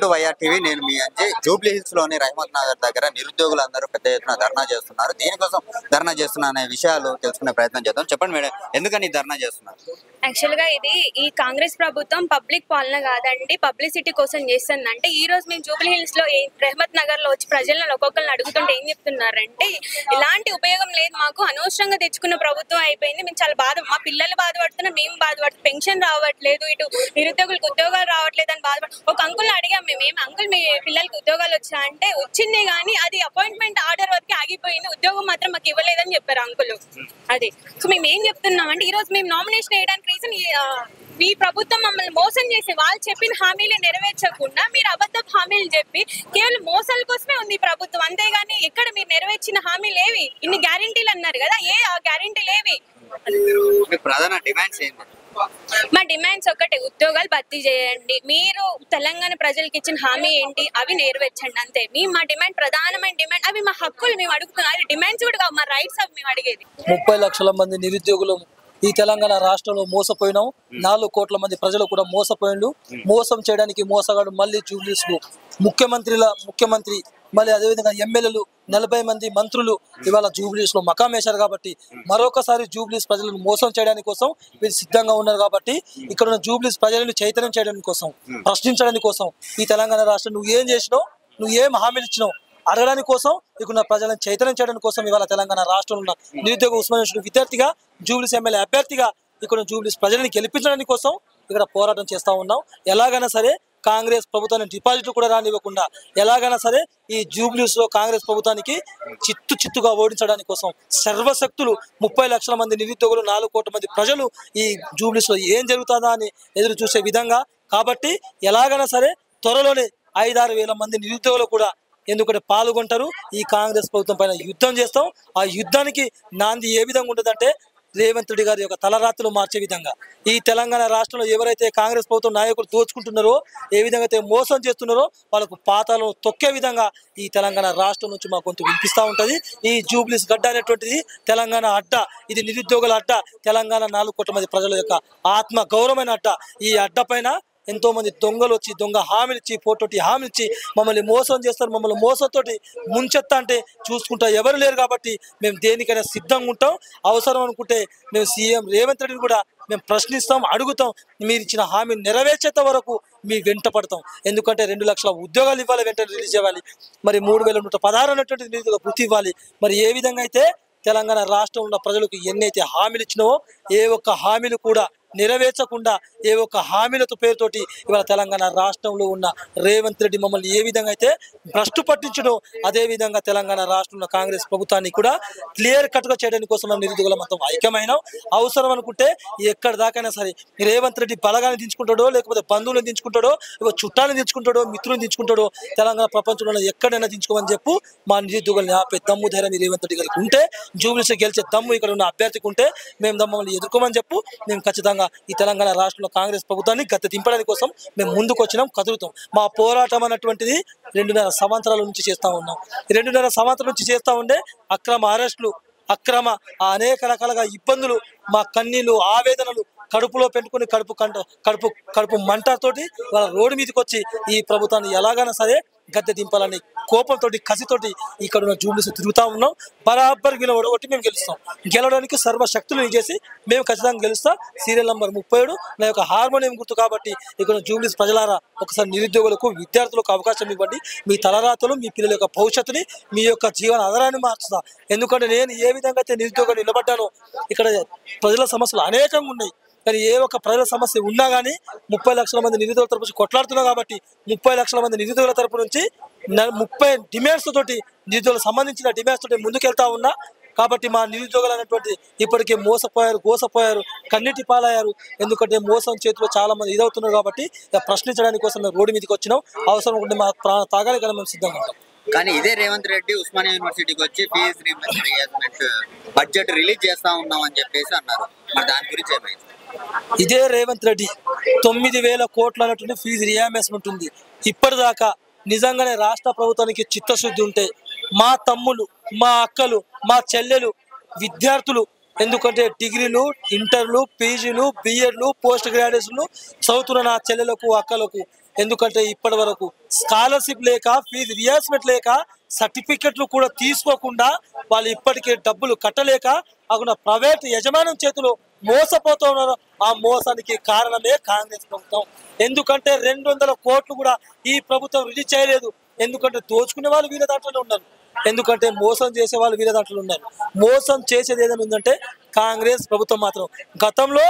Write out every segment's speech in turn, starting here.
To YR TV. నేను మీ Anjay. Jubilee hills లోని రహమత్ నగర్ దగ్గర నిరుద్యోగులందరూ పెద్ద ఎత్తున ధర్నా చేస్తున్నారు. దీనికోసం ధర్నా చేస్తున్న అనే విషయాలు తెలుసుకునే ప్రయత్నం చేద్దాం. చెప్పండి మేడం, ఎందుకని ధర్నా చేస్తున్నారు? యాక్చువల్ గా ఇది ఈ కాంగ్రెస్ ప్రభుత్వం పబ్లిక్ పాలన కాదండి, పబ్లిసిటీ కోసం చేస్తుంది. అంటే ఈ రోజు మేము జూబ్లీ హిల్స్ లో రెహమత్ నగర్ లో వచ్చి ప్రజలను ఒక్కొక్కరిని అడుగుతుంటే ఏం చెప్తున్నారంటే, ఇలాంటి ఉపయోగం లేదు మాకు, అనవసరంగా తెచ్చుకున్న ప్రభుత్వం అయిపోయింది, మేము చాలా మా పిల్లలు బాధపడుతున్నాం, మేము బాధపడుతున్నాం, పెన్షన్ రావట్లేదు, ఇటు నిరుద్యోగులకు ఉద్యోగాలు రావట్లేదు అని ఒక అంకుల్ అడిగాం మేము, ఏం అంకుల్ మీ పిల్లలకి ఉద్యోగాలు వచ్చా అంటే, వచ్చింది కానీ అది అపాయింట్మెంట్ ఆర్డర్ వరకు ఆగిపోయింది, ఉద్యోగం మాత్రం మాకు ఇవ్వలేదని చెప్పారు అంకుల్. అది సో మేము ఏం చెప్తున్నాం అంటే, ఈ రోజు మేము నామినేషన్ వేయడానికి రీజన్ ఈ ప్రభుత్వం మమ్మల్ని మోసం చేసి వాళ్ళు చెప్పిన హామీలు నెరవేర్చకుండా మీరు అబద్ధపు హామీలు చెప్పి కేవలం మోసాల కోసమే ఉంది ఈ ప్రభుత్వం. అంతేగాని ఎక్కడ మీరు నెరవేర్చిన హామీలు ఏవి? ఇన్ని గ్యారెంటీలు అన్నారు కదా, ఏ ఆ గ్యారెంటీలు ఏవి? ప్రధాన డిమాండ్స్ ఏంటి? మా డిమాండ్స్ ఒకటే, ఉద్యోగాలు భర్తీ చేయండి, మీరు తెలంగాణ ప్రజలకు ఇచ్చిన హామీ ఏంటి అవి నెరవేర్చండి, అంతే. మా డిమాండ్, ప్రధానమైన డిమాండ్ అవి, మా హక్కులు మేము అడుగుతున్నాం. అది డిమాండ్స్ కూడా కావు, మా రైట్స్ అవి మేము అడిగేది. 30 లక్షల మంది నిరుద్యోగులు ఈ తెలంగాణ రాష్ట్రంలో మోసపోయినాం. 4 కోట్ల మంది ప్రజలు కూడా మోసపోయిండు. మోసం చేయడానికి మోసగాడు మళ్ళీ జూబ్లీస్ కు ముఖ్యమంత్రి మళ్ళీ అదేవిధంగా ఎమ్మెల్యేలు 40 మంది మంత్రులు ఇవాళ జూబ్లీస్ లో మకాం వేశారు. కాబట్టి మరొకసారి జూబ్లీస్ ప్రజలను మోసం చేయడానికి కోసం వీళ్ళు సిద్ధంగా ఉన్నారు. కాబట్టి ఇక్కడ ఉన్న జూబ్లీస్ ప్రజలను చైతన్యం చేయడానికి కోసం, ప్రశ్నించడానికి కోసం, ఈ తెలంగాణ రాష్ట్రం నువ్వు ఏం చేసినావు, నువ్వు ఏం హామీలు ఇచ్చినావు అడగడానికి కోసం, ఇక్కడ ప్రజలను చైతన్యం చేయడానికి కోసం ఇవాళ తెలంగాణ రాష్ట్రంలో ఉన్న నిరుద్యోగ ఉస్మానియా విద్యార్థిగా, జూబ్లీస్ ఎమ్మెల్యే అభ్యర్థిగా ఇక్కడ జూబ్లీస్ ప్రజలను గెలిపించడానికి కోసం ఇక్కడ పోరాటం చేస్తూ ఉన్నాం. ఎలాగైనా సరే కాంగ్రెస్ ప్రభుత్వాన్ని డిపాజిట్ కూడా రానివ్వకుండా, ఎలాగైనా సరే ఈ జూబ్లీస్ లో కాంగ్రెస్ ప్రభుత్వానికి చిత్తుగా ఓడించడానికి కోసం సర్వశక్తులు 30 లక్షల మంది నిరుద్యోగులు, 4 కోట్ల మంది ప్రజలు ఈ జూబ్లీస్ లో ఏం జరుగుతుందా అని ఎదురు చూసే విధంగా. కాబట్టి ఎలాగైనా సరే త్వరలోనే 5-6 వేల మంది నిరుద్యోగులు కూడా ఎందుకంటే పాల్గొంటారు. ఈ కాంగ్రెస్ ప్రభుత్వం పైన యుద్ధం చేస్తాం. ఆ యుద్ధానికి నాంది ఏ విధంగా ఉంటుందంటే, రేవంత్ రెడ్డి గారి యొక్క తలరాత్రులు మార్చే విధంగా, ఈ తెలంగాణ రాష్ట్రంలో ఎవరైతే కాంగ్రెస్ ప్రభుత్వం నాయకులు దోచుకుంటున్నారో, ఏ విధంగా అయితే మోసం చేస్తున్నారో వాళ్ళకు పాతాలను తొక్కే విధంగా ఈ తెలంగాణ రాష్ట్రం నుంచి మా గొంతు వినిపిస్తూ ఉంటుంది. ఈ జూబ్లీస్ గడ్డ అనేటువంటిది తెలంగాణ అడ్డ, ఇది నిరుద్యోగుల అడ్డ, తెలంగాణ 4 కోట్ల మంది ప్రజల యొక్క ఆత్మ గౌరవమైన అడ్డ. ఈ అడ్డ పైన ఎంతో మంది దొంగలు వచ్చి దొంగ హామీలు ఇచ్చి, పోటోటి హామీలు ఇచ్చి మమ్మల్ని మోసం చేస్తారు. మమ్మల్ని మోసంతోటి ముంచెత్తా అంటే చూసుకుంటా ఎవరు లేరు. కాబట్టి మేము దేనికైనా సిద్ధంగా ఉంటాం. అవసరం అనుకుంటే మేము సీఎం రేవంత్ రెడ్డిని కూడా మేము ప్రశ్నిస్తాం, అడుగుతాం. మీరు ఇచ్చిన హామీ నెరవేర్చేంత వరకు మీ వెంట పడతాం. ఎందుకంటే 2 లక్షల ఉద్యోగాలు ఇవ్వాలి, వెంటనే రిలీజ్ చేయాలి. మరి 3116 అనేటువంటి నిధుల వృత్తి ఇవ్వాలి. మరి ఏ విధంగా అయితే తెలంగాణ రాష్ట్రంలో ఉన్న ప్రజలకు ఎన్నైతే హామీలు ఇచ్చినావో, ఏ ఒక్క హామీలు కూడా నెరవేర్చకుండా, ఏ ఒక్క హామీలతో పేరుతోటి ఇవాళ తెలంగాణ రాష్ట్రంలో ఉన్న రేవంత్ రెడ్డి మమ్మల్ని ఏ విధంగా అయితే భ్రష్టు పట్టించడో, అదే విధంగా తెలంగాణ రాష్ట్రంలో కాంగ్రెస్ ప్రభుత్వాన్ని కూడా క్లియర్ కట్గా చేయడానికి కోసం మేము నిరుద్యోగుల మొత్తం ఐక్యమైనాం. అవసరం అనుకుంటే ఎక్కడ దాకైనా సరే రేవంత్ రెడ్డి బలగాన్ని దించుకుంటాడో, లేకపోతే బంధువులను దించుకుంటాడో, చుట్టాలను దించుకుంటాడో, మిత్రులను దించుకుంటాడో, తెలంగాణ ప్రపంచంలో ఎక్కడైనా దించుకోమని చెప్పు. మా నిరుద్యోగుల్ని ఆపే దమ్ము ధైర్యం రేవంత్ రెడ్డి గారికి ఉంటే, జూబ్లీస్ గెలిచే దమ్ము ఇక్కడ ఉన్న అభ్యర్థికి ఉంటే మేము మమ్మల్ని ఎదుర్కోమని చెప్పు. మేము ఖచ్చితంగా ఈ తెలంగాణ రాష్ట్రంలో కాంగ్రెస్ ప్రభుత్వాన్ని గద్దె దింపడానికి కోసం మేము ముందుకు వచ్చినాం, కదులుతాం. మా పోరాటం అన్నటువంటిది 2.5 సంవత్సరాల నుంచి చేస్తూ ఉన్నాం. 2.5 సంవత్సరాల నుంచి చేస్తూ ఉండే అక్రమ అరెస్టులు, అక్రమ అనేక రకాలుగా ఇబ్బందులు, మా కన్నీళ్లు, ఆవేదనలు కడుపులో పెట్టుకుని కడుపు మంటతోటి వాళ్ళ రోడ్డు మీదకి వచ్చి ఈ ప్రభుత్వాన్ని ఎలాగైనా సరే గద్దె దింపాలని కోపంతో, కసితోటి ఇక్కడ ఉన్న జూబ్లీస్ తిరుగుతూ ఉన్నాం. బరాబర్ గెలవడగొట్టి మేము గెలుస్తాం. గెలవడానికి సర్వశక్తులు చేసి మేము ఖచ్చితంగా గెలుస్తాం. సీరియల్ నంబర్ 37 నా యొక్క హార్మోనియం గుర్తు. కాబట్టి ఇక్కడ జూబ్లీస్ ప్రజలారా ఒకసారి నిరుద్యోగులకు, విద్యార్థులకు అవకాశం ఇవ్వండి. మీ తలరాతలు, మీ పిల్లల యొక్క భవిష్యత్తుని, మీ యొక్క జీవన ఆధారాన్ని మార్చుతా. ఎందుకంటే నేను ఏ విధంగా అయితే నిరుద్యోగం నిలబడ్డానో, ఇక్కడ ప్రజల సమస్యలు అనేకంగా ఉన్నాయి. కానీ ఏ ఒక్క ప్రజల సమస్య ఉన్నా కానీ 30 లక్షల మంది నిరుద్యోగుల తరపు నుంచి కొట్లాడుతున్నాం. కాబట్టి 30 లక్షల మంది నిరుద్యోగుల తరపు నుంచి 30 డిమాండ్స్ తోటి, నిరుద్యోగులకు సంబంధించిన డిమాండ్స్ తోటి ముందుకెళ్తా ఉన్నా. కాబట్టి మా నిరుద్యోగులు అనేటువంటి ఇప్పటికే గోసపోయారు, కన్నీటి పాలయ్యారు. ఎందుకంటే మోసం చేతిలో చాలా మంది ఇదవుతున్నారు. కాబట్టి ప్రశ్నించడానికి కోసం మేము రోడ్డు మీదకి వచ్చినాం. అవసరం ఉంటే మా ప్రాణ తాగాలి కదా మేము సిద్ధంగా ఉంటాం. కానీ ఇదే రేవంత్ రెడ్డి ఉస్మానియా యూనివర్సిటీకి వచ్చి ఫీజు రీయింబర్స్మెంట్ బడ్జెట్ రిలీజ్ చేస్తా ఉన్నాం అని చెప్పేసి అన్నారు. మరి దాని గురించి ఏమైంది? ఇదే రేవంత్ రెడ్డి 9,000 కోట్ల అన్నటువంటి ఫీజు రియంబర్స్మెంట్ ఉంది. ఇప్పటిదాకా నిజంగానే రాష్ట్ర ప్రభుత్వానికి చిత్తశుద్ధి ఉంటే మా తమ్ములు, మా అక్కలు, మా చెల్లెలు, విద్యార్థులు, ఎందుకంటే డిగ్రీలు, ఇంటర్లు, పీజీలు, బిఎడ్లు, పోస్ట్ గ్రాడ్యుయేషన్లు చదువుతున్న నా చెల్లెలకు, అక్కలకు ఎందుకంటే ఇప్పటి వరకు స్కాలర్షిప్ లేక ఫీజు రియార్స్మెంట్ లేక సర్టిఫికెట్లు కూడా తీసుకోకుండా వాళ్ళు ఇప్పటికే డబ్బులు కట్టలేక అక్కడ ప్రైవేట్ యజమానం చేతిలో మోసపోతూ ఉన్నారు. ఆ మోసానికి కారణమే కాంగ్రెస్ ప్రభుత్వం. ఎందుకంటే 200 కోట్లు కూడా ఈ ప్రభుత్వం రిలీజ్ చేయలేదు. ఎందుకంటే దోచుకునే వాళ్ళు వీళ్ళ దాంట్లోనే ఉన్నారు, ఎందుకంటే మోసం చేసే వాళ్ళు వీళ్ళ దాంట్లో ఉన్నారు. మోసం చేసేది ఏదైనా ఉందంటే కాంగ్రెస్ ప్రభుత్వం మాత్రం. గతంలో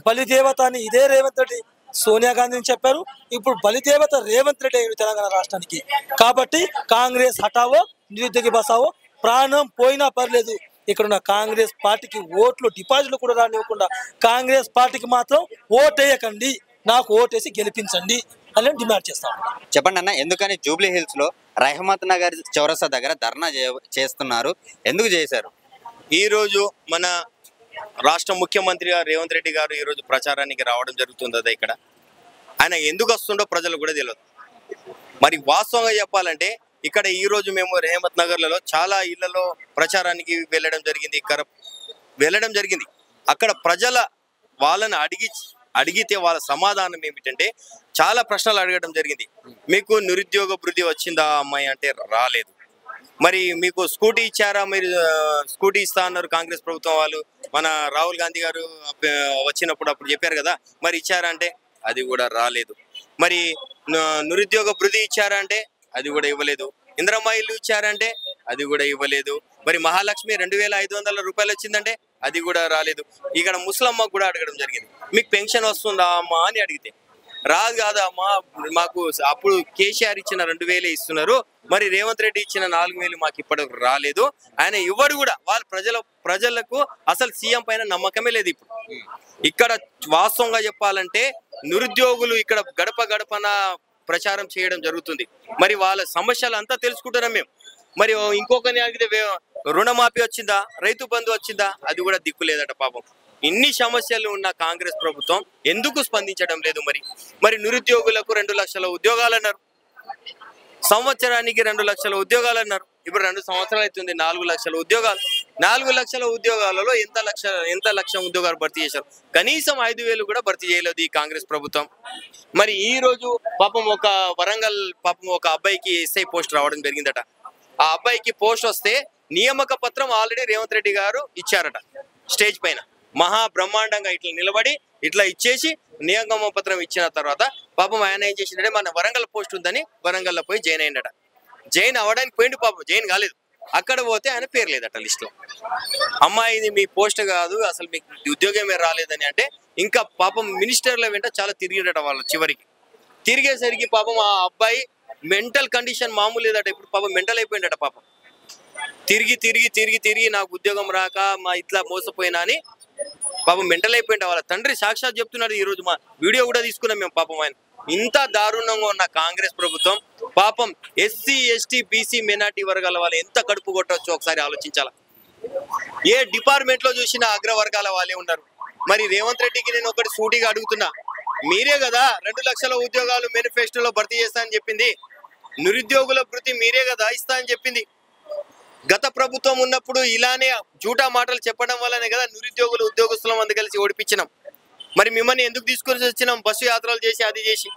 బలిదేవత అని ఇదే రేవంత్ రెడ్డి సోనియా గాంధీని చెప్పారు, ఇప్పుడు బలిదేవత రేవంత్ రెడ్డి అయ్యాడు తెలంగాణ రాష్ట్రానికి. కాబట్టి కాంగ్రెస్ హటావో నిరుద్యోగి బసావో, ప్రాణం పోయినా పర్లేదు ఇక్కడున్న కాంగ్రెస్ పార్టీకి ఓట్లు డిపాజిట్లు కూడా రానివ్వకుండా కాంగ్రెస్ పార్టీకి మాత్రం ఓటేయకండి, నాకు ఓటేసి గెలిపించండి అని డిమాండ్ చేస్తాం. చెప్పండి అన్న, ఎందుకని జూబ్లీ హిల్స్ లో రహమత్ నగర్ చౌరస్తా దగ్గర ధర్నా చేస్తున్నారు, ఎందుకు చేశారు? ఈరోజు మన రాష్ట్ర ముఖ్యమంత్రి గారు రేవంత్ రెడ్డి గారు ఈరోజు ప్రచారానికి రావడం జరుగుతుంది. అదే ఇక్కడ ఆయన ఎందుకు వస్తుండో ప్రజలు కూడా తెలియదు. మరి వాస్తవంగా చెప్పాలంటే ఇక్కడ ఈరోజు మేము రహమత్ నగర్లలో చాలా ఇళ్లలో ప్రచారానికి వెళ్ళడం జరిగింది. అక్కడ ప్రజల వాళ్ళని అడిగితే వాళ్ళ సమాధానం ఏమిటంటే చాలా ప్రశ్నలు అడగడం జరిగింది. మీకు నిరుద్యోగ భృతి వచ్చిందా అమ్మాయి అంటే రాలేదు. మరి మీకు స్కూటీ ఇచ్చారా? మీరు స్కూటీ ఇస్తా అన్నారు కాంగ్రెస్ ప్రభుత్వం వాళ్ళు, మన రాహుల్ గాంధీ గారు వచ్చినప్పుడు అప్పుడు చెప్పారు కదా, మరి ఇచ్చారా అంటే అది కూడా రాలేదు. మరి నిరుద్యోగ భృతి ఇచ్చారా అంటే అది కూడా ఇవ్వలేదు. ఇందిరమ్మ ఇల్లు ఇచ్చారంటే అది కూడా ఇవ్వలేదు. మరి మహాలక్ష్మి 2500 రూపాయలు వచ్చిందంటే అది కూడా రాలేదు. ఇక్కడ ముసలమ్మకు కూడా అడగడం జరిగింది, మీకు పెన్షన్ వస్తుందా అమ్మా అని అడిగితే రాదు కాదా అమ్మా, మాకు అప్పుడు కేసీఆర్ ఇచ్చిన 2000 ఇస్తున్నారు, మరి రేవంత్ రెడ్డి ఇచ్చిన 4000 మాకు ఇప్పటికి రాలేదు. ఆయన ఇవ్వడు కూడా. వాళ్ళ ప్రజలకు అసలు సీఎం పైన నమ్మకమే లేదు. ఇప్పుడు ఇక్కడ వాస్తవంగా చెప్పాలంటే నిరుద్యోగులు ఇక్కడ గడప గడపన ప్రచారం చేయడం జరుగుతుంది. మరి వాళ్ళ సమస్యలు అంతా తెలుసుకుంటున్నాం మేము. మరి ఇంకొకరిని అడిగితే రుణమాఫీ వచ్చిందా, రైతు బంధు వచ్చిందా, అది కూడా దిక్కు లేదట పాపం. ఇన్ని సమస్యలు ఉన్న కాంగ్రెస్ ప్రభుత్వం ఎందుకు స్పందించడం లేదు? మరి నిరుద్యోగులకు 2 లక్షల ఉద్యోగాలు అన్నారు, సంవత్సరానికి 2 లక్షల ఉద్యోగాలు అన్నారు. ఇప్పుడు 2 సంవత్సరాలు అవుతుంది, 4 లక్షల ఉద్యోగాలు. 4 లక్షల ఉద్యోగాలలో ఎంత లక్ష ఉద్యోగాలు భర్తీ చేశారు? కనీసం 5000 కూడా భర్తీ చేయలేదు ఈ కాంగ్రెస్ ప్రభుత్వం. మరి ఈ రోజు పాపం వరంగల్ ఒక అబ్బాయికి ఎస్ఐ పోస్ట్ రావడం జరిగిందట. ఆ అబ్బాయికి పోస్ట్ వస్తే నియామక పత్రం ఆల్రెడీ రేవంత్ రెడ్డి గారు ఇచ్చారట. స్టేజ్ పైన మహా బ్రహ్మాండంగా ఇట్లా నిలబడి ఇట్లా ఇచ్చేసి నియామక పత్రం ఇచ్చిన తర్వాత పాపం ఆయన ఏం చేసిందంటే మన వరంగల్ పోస్ట్ ఉందని వరంగల్లో పోయి జాయిన్ అయ్యిందట. జాయిన్ అవ్వడానికి పోయిండు, పాపం జాయిన్ కాలేదు. అక్కడ పోతే ఆయన పేరు లేదట లిస్ట్లో. అమ్మాయి ఇది మీ పోస్ట్ కాదు, అసలు మీకు ఉద్యోగమే రాలేదని అంటే ఇంకా పాపం మినిస్టర్ల వెంట చాలా తిరిగిడట వాళ్ళు. చివరికి తిరిగేసరికి పాపం ఆ అబ్బాయి మెంటల్ కండిషన్ మామూలు లేదట. ఇప్పుడు పాపం మెంటల్ అయిపోయిందట. పాపం తిరిగి నాకు ఉద్యోగం రాక మా ఇట్లా మోసపోయినా అని పాపం మెంటల్ అయిపోయింది. వాళ్ళ తండ్రి సాక్షాత్ చెప్తున్నాడు. ఈ రోజు మా వీడియో కూడా తీసుకున్నాం మేము. పాపం ఆయన ఇంత దారుణంగా ఉన్న కాంగ్రెస్ ప్రభుత్వం పాపం ఎస్సీ ఎస్టీ బీసీ మైనార్టీ వర్గాల వాళ్ళు ఎంత కడుపు కొట్టవచ్చో ఒకసారి ఆలోచించాల. ఏ డిపార్ట్మెంట్ లో చూసినా అగ్రవర్గాల వాళ్ళే ఉన్నారు. మరి రేవంత్ రెడ్డికి నేను ఒకటి సూటిగా అడుగుతున్నా, మీరే కదా 2 లక్షల ఉద్యోగాలు మేనిఫెస్టోలో భర్తీ చేస్తా అని చెప్పింది, నిరుద్యోగుల భృతి మీరే కదా ఇస్తా అని చెప్పింది. గత ప్రభుత్వం ఉన్నప్పుడు ఇలానే జూటా మాటలు చెప్పడం వల్లనే కదా నిరుద్యోగులు ఉద్యోగస్తుల మంది కలిసి ఓడిపించినాం. మరి మిమ్మల్ని ఎందుకు తీసుకొని వచ్చినాం? బస్సు యాత్రలు చేసి అది చేసి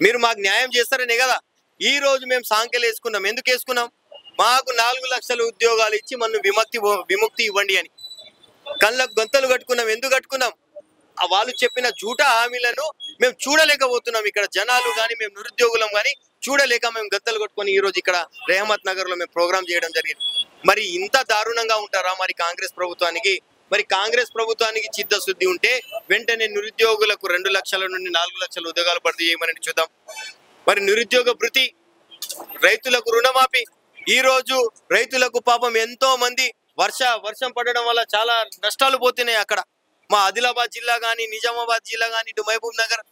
మీరు మాకు న్యాయం చేస్తారనే కదా ఈ రోజు మేము సాంఖ్యలు వేసుకున్నాం. ఎందుకు వేసుకున్నాం? మాకు 4 లక్షల ఉద్యోగాలు ఇచ్చి మనం విముక్తి ఇవ్వండి అని కళ్ళకు గొంతలు కట్టుకున్నాం. ఎందుకు కట్టుకున్నాం? వాళ్ళు చెప్పిన జూటా హామీలను మేము చూడలేకపోతున్నాం. ఇక్కడ జనాలు కానీ మేము నిరుద్యోగులం కానీ చూడలేక మేము గత్తలు కొట్టుకొని ఈ రోజు ఇక్కడ రహమత్ నగర్ లో మేము ప్రోగ్రామ్ చేయడం జరిగింది. మరి ఇంత దారుణంగా ఉంటారా మరి కాంగ్రెస్ ప్రభుత్వానికి? మరి కాంగ్రెస్ ప్రభుత్వానికి చిత్తశుద్ధి ఉంటే వెంటనే నిరుద్యోగులకు 2 లక్షల నుండి 4 లక్షల ఉద్యోగాలు భర్తీ చేయమని చూద్దాం. మరి నిరుద్యోగ భృతి, రైతులకు రుణమాఫీ. ఈ రోజు రైతులకు పాపం ఎంతో మంది వర్షం పడడం వల్ల చాలా నష్టాలు పోతున్నాయి. అక్కడ మా ఆదిలాబాద్ జిల్లా కానీ నిజామాబాద్ జిల్లా కానీ ఇటు మహబూబ్ నగర్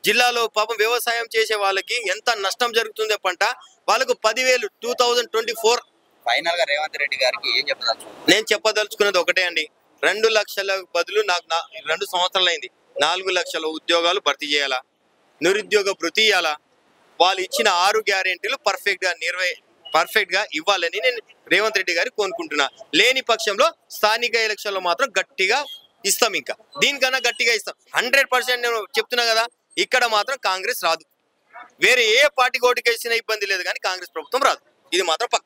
జిల్లాలో పాపం వ్యవసాయం చేసే వాళ్ళకి ఎంత నష్టం జరుగుతుందో పంట. వాళ్ళకు 10,000 2024 ఫైనల్ గా రేవంత్ రెడ్డి గారికి ఏం చెప్పదలుచు? నేను చెప్పదలుచుకున్నది ఒకటే అండి, 2 లక్షల బదులు నాకు 2 సంవత్సరాలు అయింది, 4 లక్షల ఉద్యోగాలు భర్తీ చేయాలా, నిరుద్యోగ భృతి ఇవ్వాలా, వాళ్ళు ఇచ్చిన 6 గ్యారెంటీలు పర్ఫెక్ట్ గా ఇవ్వాలని నేను రేవంత్ రెడ్డి గారికి కోరుకుంటున్నా. లేని పక్షంలో స్థానిక ఎలక్షన్లో మాత్రం గట్టిగా ఇస్తాం. ఇంకా దీనికన్నా గట్టిగా ఇస్తాం 100%. నేను చెప్తున్నా కదా, ఇక్కడ మాత్రం కాంగ్రెస్ రాదు. వేరే ఏ పార్టీకి ఓటుకేసినా ఇబ్బంది లేదు, కానీ కాంగ్రెస్ ప్రభుత్వం రాదు. ఇది మాత్రం పక్కా.